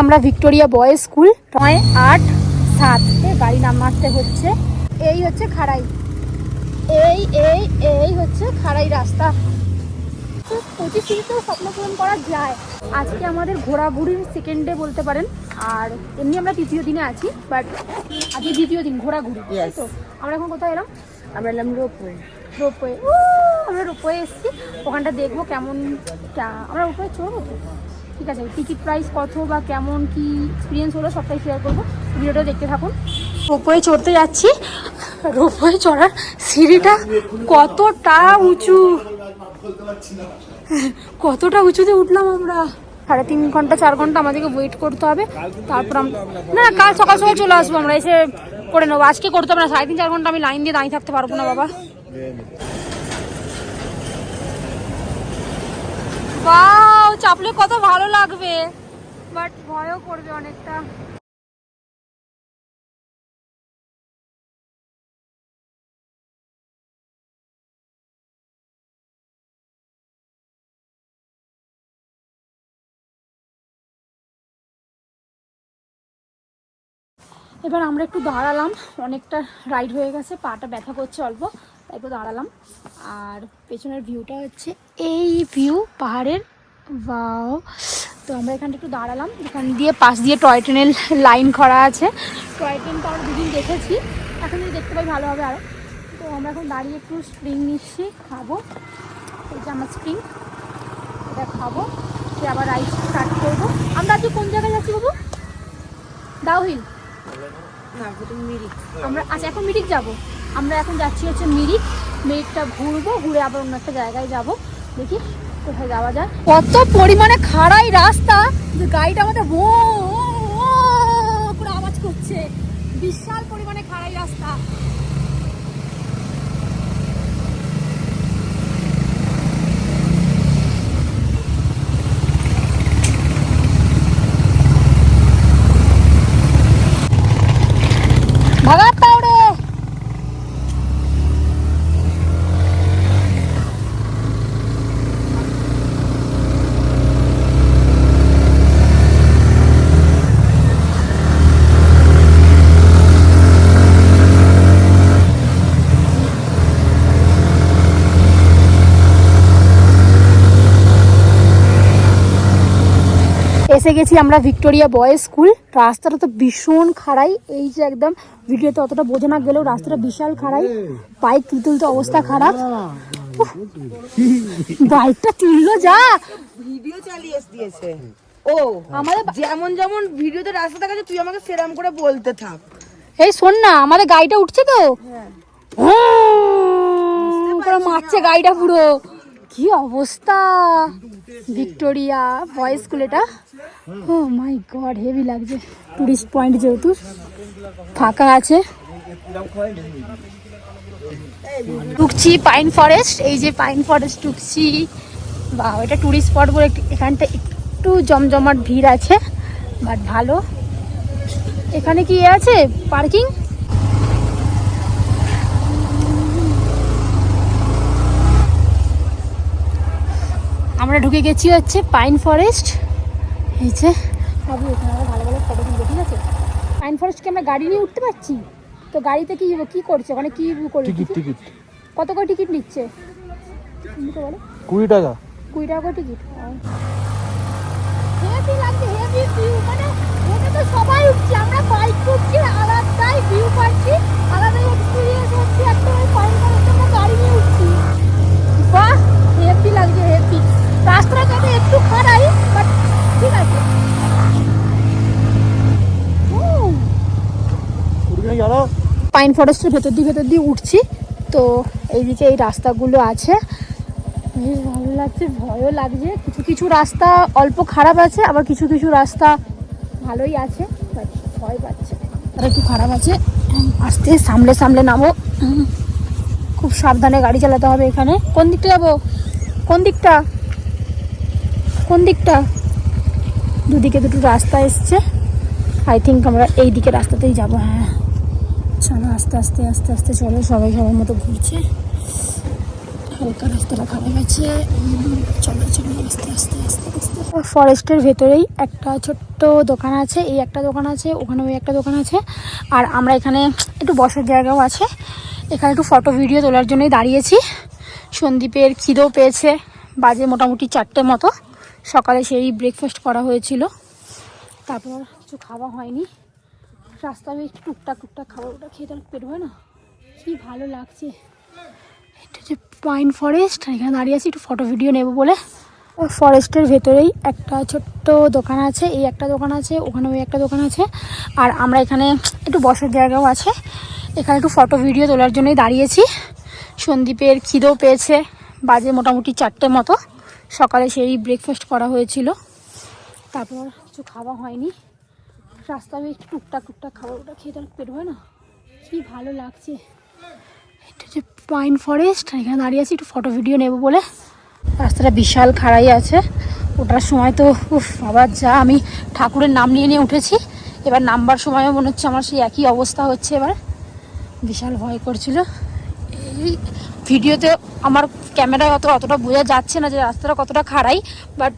আমরা Victoria boys school 9-8-7 গাড়ি নামাতে হচ্ছে। এই হচ্ছে খাড়াই, এই হচ্ছে খাড়াই রাস্তা। 25 স্বপ্ন পূরণ করা যায়। আজকে আমাদের ঘোরাঘুরির সেকেন্ড ডে বলতে পারেন, আর এমনি আমরা তৃতীয় দিনে আছি, বাট আজকে দ্বিতীয় দিন ঘোরাঘুরি। তো আমরা এখন কোথায় এলাম? আমরা এলাম রোপওয়ে। আমরা রোপওয়ে এসেছি, ওখানটা দেখবো কেমন। আমরা রোপওয়ে চড়বো তো, ঠিক আছে। টিকিট প্রাইস কত বা কেমন কি এক্সপিরিয়েন্স হলো সবটাই শেয়ার করবো, ভিডিওটা দেখতে থাকুন। রোপওয়ে চড়তে যাচ্ছি। রোপওয়ে চড়ার সিঁড়িটা কতটা উঁচু, কতটা উঁচুতে উঠলাম আমরা। 3.5 ঘন্টা 4 ঘন্টা আমাদেরকে ওয়েট করতে হবে, তারপর না কাল সকাল সকাল চলে আসবো। আমরা এসে করে নেবো, আজকে করতে হবে না। 3.5-4 ঘন্টা আমি লাইন দিয়ে দাঁড়িয়ে থাকতে পারবো না বাবা। বাও, চাপলে কত ভালো লাগবে, বাট ভয়ও করবে অনেকটা। এবার আমরা একটু দাঁড়ালাম, অনেকটা রাইড হয়ে গেছে, পাটা ব্যথা করছে অল্প, তারপর দাঁড়ালাম। আর পেছনের ভিউটা হচ্ছে এই ভিউ পাহাড়ের। বাও, তো আমরা এখানটা একটু দাঁড়ালাম, এখান দিয়ে পাশ দিয়ে টয় ট্রেনের লাইন করা আছে। টয় ট্রেনটা আমরা দুদিন দেখেছি, এখন যদি দেখতে পাই ভালো হবে আরও। তো আমরা এখন দাঁড়িয়ে একটু স্প্রিং নিচ্ছি, খাবো। এই যে আমার স্প্রিং, এটা খাবো, সে আবার রাইড স্টার্ট করবো। আমরা আজকে কোন জায়গায় যাচ্ছি বাবু? ডাউহিল? আমরা আচ্ছা এখন মিরিক যাব। আমরা এখন যাচ্ছি হচ্ছে মিরিক। মিরিকটা ঘুরবো, ঘুরে আবার অন্য একটা জায়গায় যাব। দেখি কোথায় যাওয়া যায়। কত পরিমাণে খাড়াই রাস্তা যে গাড়িটা আমাদের পুরো আওয়াজ করছে। বিশাল পরিমাণে খাড়াই রাস্তা। এসে গেছি আমরা ভিক্টোরিয়া বয়েজ স্কুল। রাস্তাটা তো ভীষণ খাড়াই, এই যে একদম ভিডিওতে অতটা বোঝা না গেলেও রাস্তাটা বিশাল খাড়াই। বাইক তুলতে অবস্থা খারাপ। বাইকটা তুললো যা, ভিডিও চালিয়ে দিয়েছে ও আমাদের। যেমন যেমন ভিডিওতে রাস্তা দেখাচ্ছে তুই আমাকে সেরাম করে বলতে থাক। এই শোন না, আমাদের গাড়িটা উঠছে তো, পুরো মারছে গাড়িটা পুরো। কি অবস্থা ভিক্টোরিয়া বয়েজ স্কুল এটা। ও মাই গড, হেভি লাগছে। টুরিস্ট পয়েন্ট যেহেতু ফাঁকা আছে। ঢুকছি পাইন ফরেস্ট, এই যে পাইন ফরেস্ট ঢুকছি। বা এটা টুরিস্ট স্পট বলে এখানটা একটু জমজমাট ভিড় আছে, বাট ভালো। এখানে কি আছে পার্কিং? আমরা ঢুকে গেছি হচ্ছে পাইন ফরেস্ট। এই যে বাবু, এখানে আমরা ভালো ভালো ফটো তুলবো, ঠিক আছে। পাইন ফরেস্টকে আমরা গাড়ি নিয়ে উঠতে পারছি তো। গাড়িতে কি করছে ওখানে? কি করছে? টিকিট কত করে টিকিট নিচ্ছে বলো? 20 টাকা। 20 টাকা করে টিকিট। হেভি লাগছে, হেভি ভিউ। মানে ওটা তো সবাই উঠছে, আমরা বাইক উঠছি, আলাদাই ভিউ পাচ্ছি, আলাদাই এক্সপিরিয়েন্স হচ্ছে। একটা পাইন ফরেস্টে আমরা গাড়ি নিয়ে উঠছি। বাহ, হেভি লাগছে, হেভি। রাস্তাটা যাতে একটু খারাই, বাট ঠিক আছে। পাইন ফরেস্টের ভেতর দিয়ে উঠছি তো। এইদিকে এই রাস্তাগুলো আছে, বেশ ভালো লাগছে, ভয়ও লাগছে। কিছু কিছু রাস্তা অল্প খারাপ আছে, আবার কিছু কিছু রাস্তা ভালোই আছে, বাট ভয় পাচ্ছে। তারা একটু খারাপ আছে, আস্তে সামলে সামলে নামো। খুব সাবধানে গাড়ি চালাতে হবে এখানে। কোন দিকটা যাবো? কোন দিকটা? দুদিকে দুটো রাস্তা এসছে। আই থিঙ্ক আমরা এই দিকে রাস্তাতেই যাবো। হ্যাঁ চলো, আস্তে আস্তে আস্তে আস্তে চলো। সবাই সবার মতো ঘুরছে, হালকা রাস্তাটা খারাপ আছে। চলো চলো, আস্তে আস্তে আস্তে আস্তে। ফরেস্টের ভেতরেই একটা ছোট্ট দোকান আছে, এই একটা দোকান আছে, ওখানে ওই একটা দোকান আছে। আর আমরা এখানে একটু বসার জায়গাও আছে, এখানে একটু ফটো ভিডিও তোলার জন্যই দাঁড়িয়েছি। সন্দীপের খিদেও পেয়েছে, বাজে মোটামুটি 4টে মতো। সকালে সেই ব্রেকফাস্ট করা হয়েছিল, তারপর কিছু খাওয়া হয়নি। রাস্তায় একটু টুকটাক খাবার ওটা খেয়ে তার পেট হয় না। কি ভালো লাগছে। এটা হচ্ছে পাইন ফরেস্ট, এখানে দাঁড়িয়ে আছি একটু ফটো ভিডিও নেব বলে। ফরেস্টের ভেতরেই একটা ছোট্ট দোকান আছে, এই একটা দোকান আছে, ওখানে ওই একটা দোকান আছে। আর আমরা এখানে একটু বসার জায়গাও আছে, এখানে একটু ফটো ভিডিও তোলার জন্যই দাঁড়িয়েছি। সন্দীপের খিদেও পেয়েছে, বাজে মোটামুটি 4টে মতো। সকালে সেই ব্রেকফাস্ট করা হয়েছিল, তারপর কিছু খাওয়া হয়নি। রাস্তায় একটু টুকটাক খাবার ওটা খেয়ে তার পেট হয় না। কি ভালো লাগছে। এটা হচ্ছে পাইন ফরেস্ট, এখানে দাঁড়িয়ে আছি একটু ফটো ভিডিও নেব বলে। রাস্তাটা বিশাল খাড়াই আছে, ওঠার সময় তো আবার যা, আমি ঠাকুরের নাম নিয়ে উঠেছি, এবার নামবার সময়ও মনে হচ্ছে আমার সেই একই অবস্থা হচ্ছে। এবার বিশাল ভয় করছিল। এই ভিডিওতে আমার ক্যামেরায় অতটা বোঝা যাচ্ছে না যে রাস্তাটা কতটা খাড়াই, বাট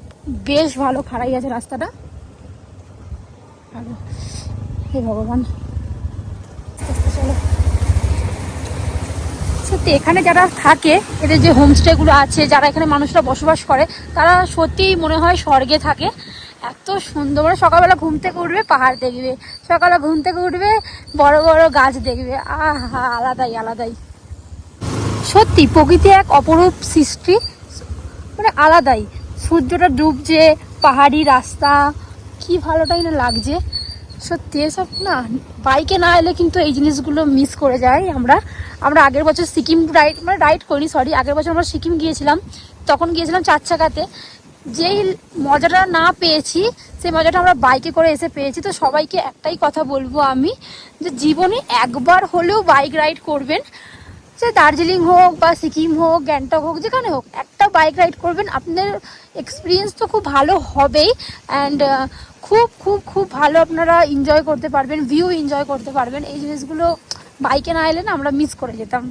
বেশ ভালো খাড়াই আছে রাস্তাটা। হে ভগবান, চলো। সত্যি এখানে যারা থাকে, এদের যে হোমস্টেগুলো আছে, যারা এখানে মানুষরা বসবাস করে, তারা সত্যিই মনে হয় স্বর্গে থাকে। এত সুন্দর, মানে সকালবেলা ঘুম থেকে উঠবে পাহাড় দেখবে, সকালে ঘুম থেকে উঠবে বড় বড় গাছ দেখবে, আহা আলাদাই। সত্যি প্রকৃতি এক অপরূপ সৃষ্টি, মানে আলাদাই। সূর্যটা ডুবছে, পাহাড়ি রাস্তা, কি ভালোটাই না লাগছে। সত্যি এসব না বাইকে না এলে কিন্তু এই জিনিসগুলো মিস করে যাই আমরা। আগের বছর সিকিম রাইড করিনি, আগের বছর আমরা সিকিম গিয়েছিলাম, তখন গিয়েছিলাম 4 চাকাতে। যেই মজাটা না পেয়েছি, সেই মজাটা আমরা বাইকে করে এসে পেয়েছি। তো সবাইকে একটাই কথা বলবো আমি, যে জীবনে একবার হলেও বাইক রাইড করবেন। সে দার্জিলিং হোক বা সিকিম হোক, গ্যাংটক হোক, যেখানে হোক, একটা বাইক রাইড করবেন, আপনার এক্সপিরিয়েন্স তো খুব ভালো হবেই। অ্যান্ড খুব ভালো আপনারা এনজয় করতে পারবেন, ভিউ এনজয় করতে পারবেন। এই জিনিসগুলো বাইকে না এলে না আমরা মিস করে যেতাম।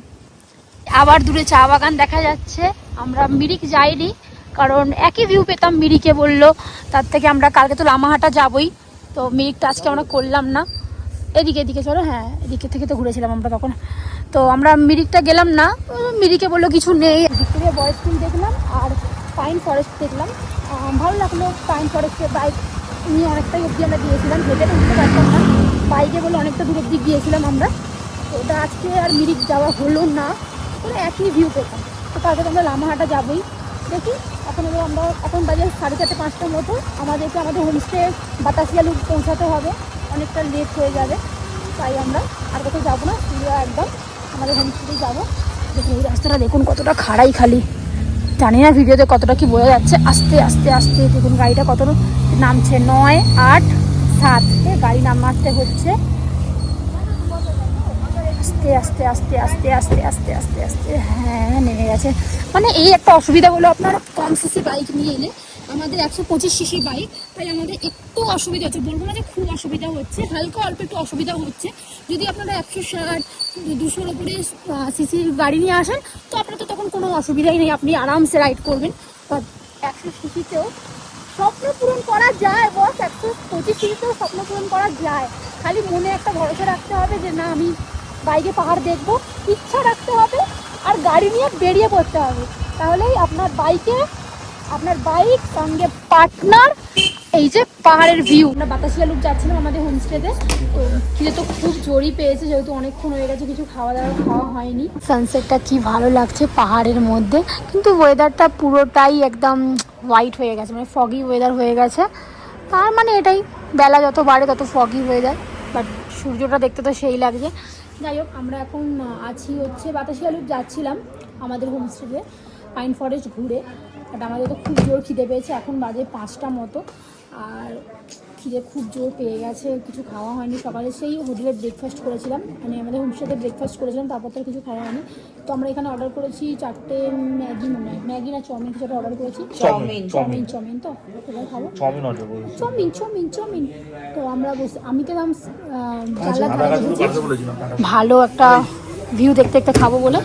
আবার দূরে চা বাগান দেখা যাচ্ছে। আমরা মিরিক যাইনি, কারণ একই ভিউ পেতাম মিরিকে বললো। তার থেকে আমরা কালকে তো লামাহাটা যাবই, তো মিরিকটা আজকে আমরা করলাম না। এদিকে চলো, হ্যাঁ এদিকে থেকে তো ঘুরেছিলাম আমরা তখন। তো আমরা মিরিকটা গেলাম না, মিরিকে বললো কিছু নেই। ভিক্টোরিয়া বয়েজ স্কুল দেখলাম আর পাইন ফরেস্ট দেখলাম, ভালো লাগলো। পাইন ফরেস্টে বাইক নিয়ে অনেকটাই অবধি আমরা গিয়েছিলাম, হেঁটে উঠতে পারতাম না, বাইকে বলে অনেকটা দূর অবধি গিয়েছিলাম আমরা। তো ওটা আজকে আর মিরিক যাওয়া হলো না, মানে একই ভিউ পেতাম। তো তারপরে আমরা লামাহাটা যাবোই, দেখি। এখন বাজে 4:30 5টার মতো। আমাদেরকে আমাদের হোমস্টে বাতাসিয়া লুপ পৌঁছাতে হবে, অনেকটা লেট হয়ে যাবে। তাই আমরা আর কোথাও যাবো না, পুরো একদম আমাদের হোমস্টেতেই যাবো। দেখুন এই রাস্তাটা দেখুন কতটা খাড়াই খালি, জানি না ভিডিওতে কতটা কি বোঝা যাচ্ছে। আস্তে দেখুন গাড়িটা কত নামছে, 9 8 7 গাড়ি নামতে হচ্ছে। আস্তে হ্যাঁ নেমে গেছে। মানে এই একটা অসুবিধা হলো, আপনার কম সিসি বাইক নিয়ে এলে, আমাদের 125 সিসি বাইক, তাই আমাদের একটু অসুবিধা হচ্ছে, বলবো না যে খুব অসুবিধা হচ্ছে, হালকা অল্প একটু অসুবিধা হচ্ছে। যদি আপনারা 160 200-র উপরে সিসির গাড়ি নিয়ে আসেন, তো আপনার তো তখন কোনো অসুবিধাই নেই, আপনি আরামসে রাইড করবেন। বাট 100 সিসিতেও স্বপ্ন পূরণ করা যায়, বস 125 সিসিতেও স্বপ্ন পূরণ করা যায়। খালি মনে একটা ভরসা রাখতে হবে যে না আমি বাইকে পাহাড় দেখবো, ইচ্ছা রাখতে হবে, আর গাড়ি নিয়ে বেরিয়ে পড়তে হবে। তাহলেই আপনার বাইক সঙ্গে পার্টনার, এই যে পাহাড়ের ভিউ। আমরা বাতাসিয়া লুপ যাচ্ছিলাম আমাদের হোমস্টেতে, তো খিদে তো খুব জোরই পেয়েছে, যেহেতু অনেকক্ষণ হয়ে গেছে কিছু খাওয়া হয়নি। সানসেটটা কি ভালো লাগছে পাহাড়ের মধ্যে, কিন্তু ওয়েদারটা পুরোটাই একদম হোয়াইট হয়ে গেছে, মানে ফগি ওয়েদার হয়ে গেছে। তার মানে এটাই, বেলা যত বাড়ে তত ফগি হয়ে যায়, বাট সূর্যটা দেখতে তো সেই লাগছে। যাই হোক, আমরা এখন আছি হচ্ছে বাতাসিয়া লুপ যাচ্ছিলাম আমাদের হোমস্টেতে পাইন ফরেস্ট ঘুরে। বাট আমাদের তো খুব জোর খিদে পেয়েছে, এখন বাজে 5টা মতো, আর খিদে খুব জোর পেয়ে গেছে, কিছু খাওয়া হয়নি। সকালে সেই হোটেলে ব্রেকফাস্ট করেছিলাম, মানে আমাদের হোমস্টেতে ব্রেকফাস্ট করেছিলাম, তারপর তো কিছু খাওয়া হয়নি। তো আমরা এখানে অর্ডার করেছি 4টে ম্যাগি, মনে হয় ম্যাগি না চাউমিন কিছু অর্ডার করেছি। চাউমিন তো এবার খাবো, চাউমিন। তো আমরা আমি তো ভালো একটা ভিউ দেখতে খাবো বলে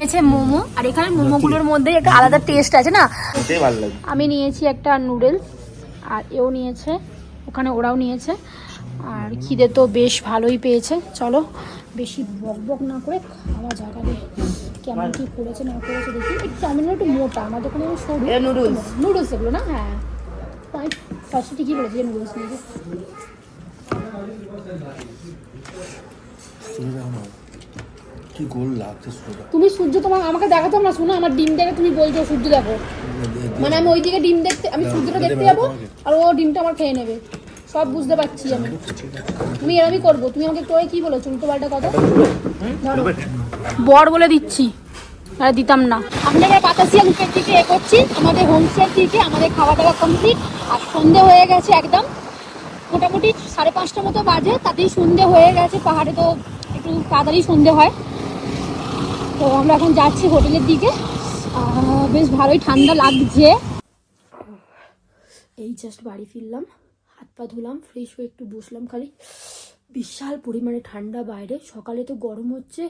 এছে মোমো, আর এখানে মোমোগুলোর মধ্যে একটা আলাদা টেস্ট আছে না। খেতেই ভালো লাগে। আমি নিয়েছি একটা নুডলস, আর এও নিয়েছে, ওখানে ওরাও নিয়েছে। আর খিদে তো বেশ ভালোই পেয়েছে। চলো বেশি বক বক না করে খাওয়া যাক আগে। কেমন কি করেছে না করেছে দেখি। এই চাউমিনটা একটু মোটা, আমাদের ওখানে সরু। এটা নুডলস। নুডলস এগুলো না? হ্যাঁ, ফার্স্টে ঠিকই বলেছি যে নুডলস নিয়েছে। কি গোল লাগছে সুদা। তুমি সূর্য তোমার আমাকে দেখাতো না, শোনো আমার ডিম দেখে তুমি বলছো সূর্য দেখো, মানে আমি ওইদিকে ডিম দেখতে, আমি সূর্যটা দেখতে যাবো আর ও ডিমটা আমার খেয়ে নেবে। সব বুঝতে পারছি আমি, তুমি এরমই করবো। তুমি আমাকে একটু কি বলেছো উল্টো পাল্টা কথা, ধরো বর বলে দিচ্ছি, আর দিতাম না। আমরা এবার বাতাসিয়া লুপের দিকে এগোচ্ছি, আমাদের হোমস্টের দিকে। আমাদের খাওয়া দাওয়া কমপ্লিট, আর সন্ধে হয়ে গেছে একদম, মোটামুটি 5:30 মতো বাজে, তাতেই সন্ধে হয়ে গেছে। পাহাড়ে তো একটু তাড়াতাড়ি সন্ধে হয়। তো আমরা এখন যাচ্ছি হোটেলের দিকে। বেশ ভালোই ঠান্ডা লাগছে। এই জাস্ট বাড়ি ফিরলাম, হাত পা ধুলাম, ফ্রেশ হয়ে একটু বসলাম খালি। বিশাল পরিমাণে ঠান্ডা বাইরে। সকালে তো গরম হচ্ছে,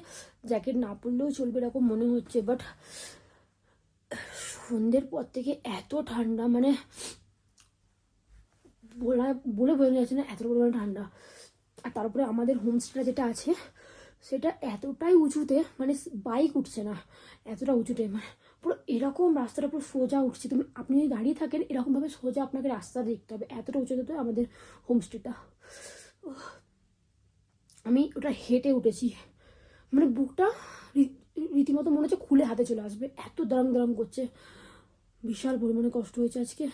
জ্যাকেট না পরলেও চলবে এরকম মনে হচ্ছে, বাট সন্ধ্যের পর থেকে এত ঠান্ডা, মানে বলে বোঝানো যাচ্ছে না এত পরিমাণে ঠান্ডা। আর তারপরে আমাদের হোমস্টেটা যেটা আছে সেটা এতটাই উঁচুতে, মানে বাইক উঠছে না, এতটা উঁচুতে, মানে পুরো এরকম রাস্তাটা পুরো সোজা উঠছে। আপনি যদি দাঁড়িয়ে থাকেন এরকমভাবে সোজা আপনাকে রাস্তা দেখতে হবে, এতটা উঁচুতে আমাদের হোমস্টেটা। আমি ওটা হেঁটে উঠেছি, মানে বুকটা রীতিমতো মনে হচ্ছে খুলে হাতে চলে আসবে, এত দারাম দারাম করছে। বিশাল পরিমাণে কষ্ট হয়েছে আজকে।